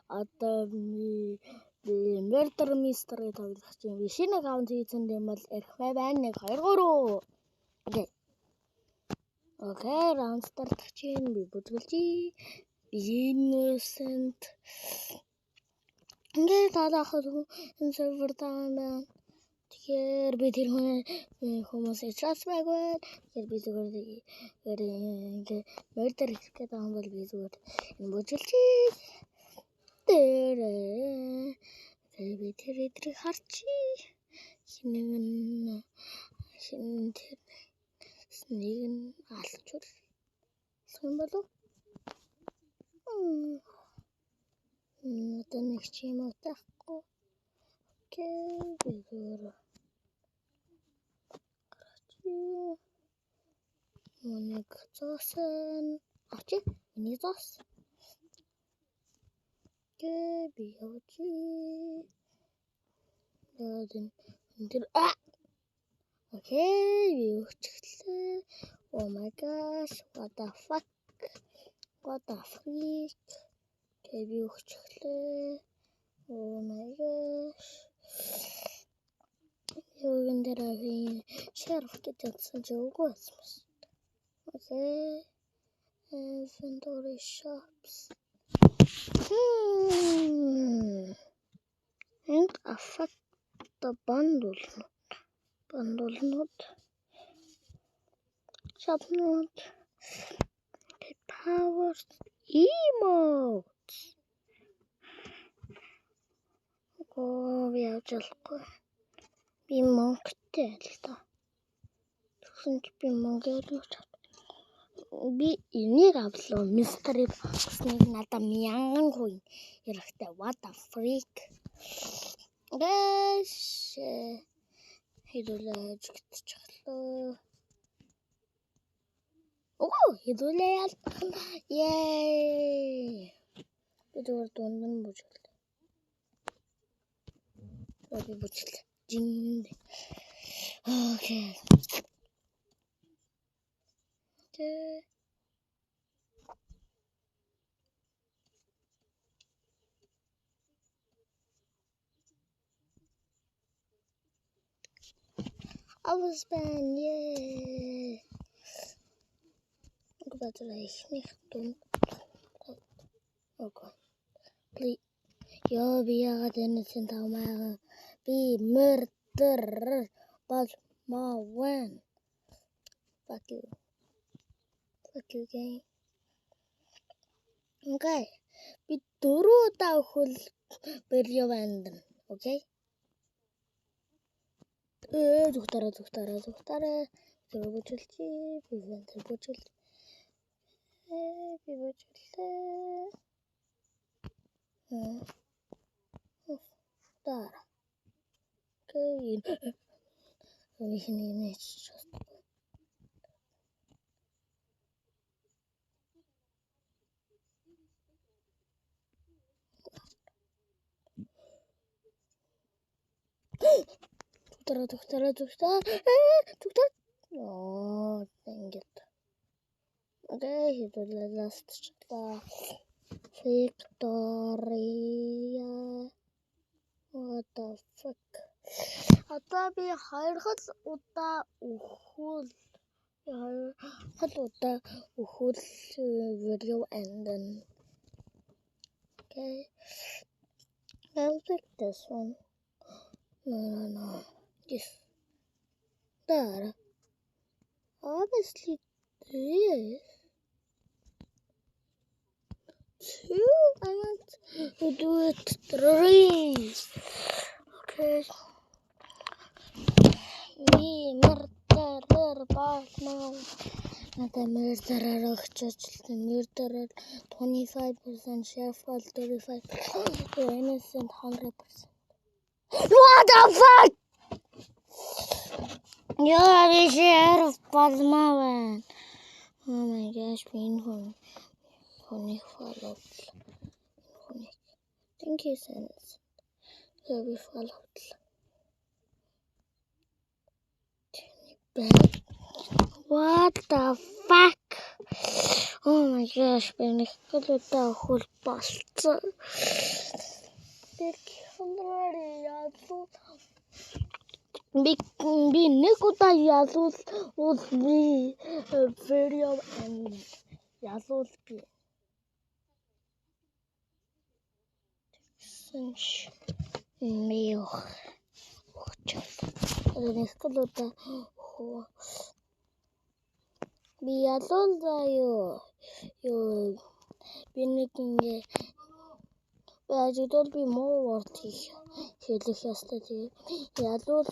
Одоо murder mystery тоглох чинь би шинэ аккаунт хийсэн юм бол эрхвэ байна 1 2 3. Окей. Окей, раунд стартах чинь би бүжгэлжий. Innocent. Ингээд таалахад энэ сервер таана. Тэгэхээр би тэр хүмүүсийг trust байггүй. Тэгэхээр би зүгээр ингээд murder хийх гэдэг юм бол би зүгээр энэ бүжгэлжий. Би тэр харчи. Шинэ нэг нь алчур. Сэн болов? Одоо нэг чим утахгүй. Окей, би зүгээр. Моник зосон. Авчи, миний зос. Окей, би явчи. Яадан тэр окей, би өгчлээ. Oh my gosh, what the fuck? What the freak? Okay, би өгчлээ. Oh my gosh. Юуган дээр sheriff гэдэгсэн ч үгүй байсан. Okay. Inventory shops. And affect the bundle. Bundle shop note. Powers emotes. Би авчихгүй. Би монготой л та. Тэгсэн чи би монгол гэж би энийг авлаа. Mystery box-ыг надад мянган хүн хэрэгтэй. What the freak? Guys, хэдүүлээ чигтчихлоо. Хэдүүлээ ялтхан. Yay! Би зүгээр дунд бүжгэлээ. Би бүжгэлээ. Жин. Окей. I was banned, yay! Wat lijkt niet doen. Oké. Ja, we gaan het in de maken. Be murder. But my when. Fuck you. Fuck you, game. Okay. Be duro tao hul. Video vanden. Okay. Zuhtara. Zero butchilchi. Biventer butchilchi. Bir butchilchi. Daar. Okay. We gaan hier niet just. Tuhtara. Oh, dang it. Okay, here to the last chapter. Victoria. What the fuck? Одоо би 2 удаа өхөл video and then okay. I'll pick this one. No. This. There. Obviously this. 2. I want to do it 3. Okay. We murderer Batman. Not a murderer of church. The murderer 25% sheriff 35%. Innocent 100%. What the fuck? You're the sheriff Batman. Oh my gosh, painful. Thank you, Sense. We followed. What the fuck? Oh my gosh, би нэг удаа хөл болцсон. Би нэг удаа ялуул би видео ялуул би. Сэнш меё. Нэг удаа би ялуул юу би нэг ингэ ажидол би муу ворд хэлэх ястай тийм ялуул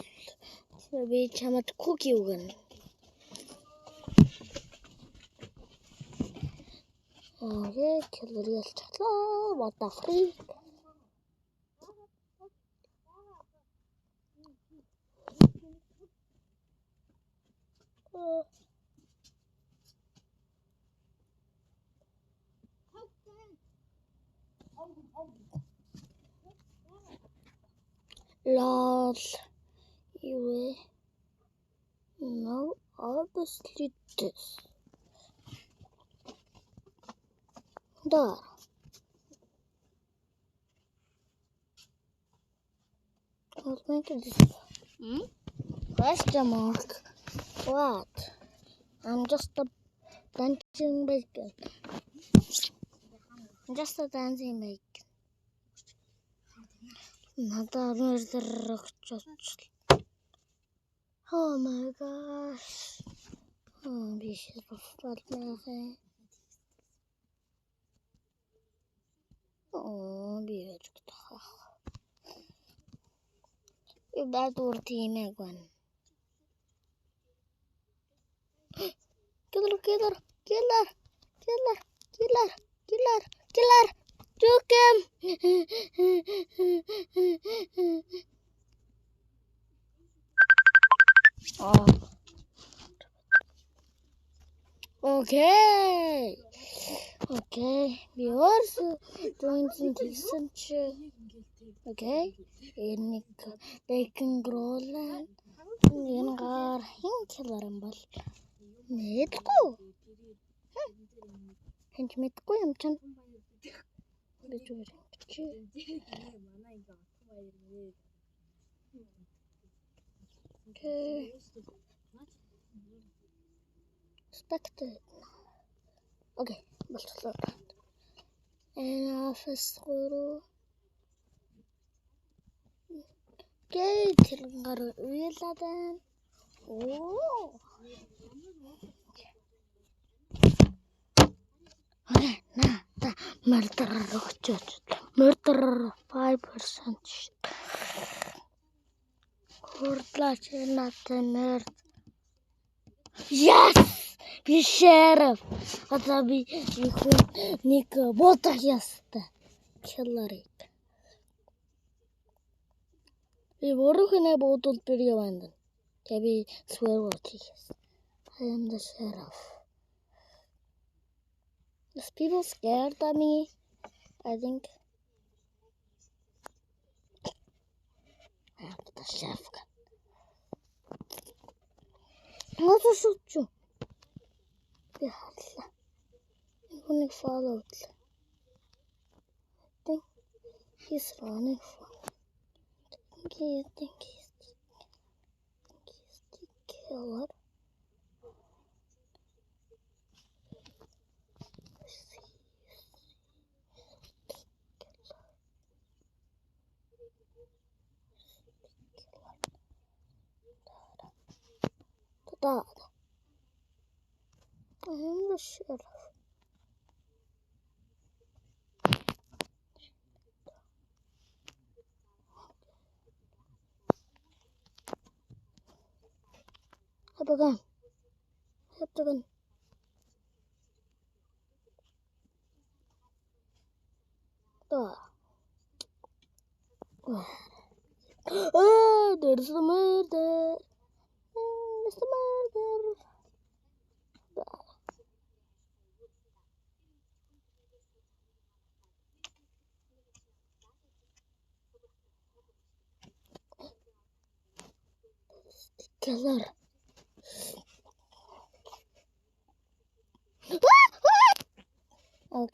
би чамд куки өгнө. Окей, кэлэрэл чатлаа. What the freak? Lol. You know, obviously this. There. Let's make this. Question mark. What? I'm just a dancing bacon. Just a dancing bacon. Надад oh my gosh. Би шилбэлмээ. Би яждаг. Бад уртимэг гэн. Killer. Took him. Oh. Okay. Viewers, join this. Okay. Enig bacon roll. Yengar killer ambal. Мэдгүй. Хинч мэдгүй юм чинь. Би зүгээр чи. Okay. Expected. Okay, болчихлоо. Office руу. Okay, тэрнгээр уйлаад байна. Оо. Murder 5%. Хурдлаач надад мэрд. Yes! Би sheriff. Одоо би нэг бодох ястай. Killer-ыг. Би өөрөөхөө бодвол би явна. Тэгээ swear word хийх. I am the sheriff. Is people scared of me? I think I am the chef. What to shoot you? I'm going to follow it. I think he's running from I think he's the killer. Dad. I am the sheriff. Have a gun. Have the gun. Oh, there's the murder. There's the murder. The killer.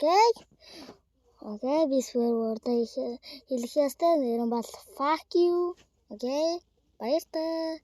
Окей. Окей, би swear word-аа хэлэх ёстой. Нэр нь бол fuck you. Окей. Баяртай.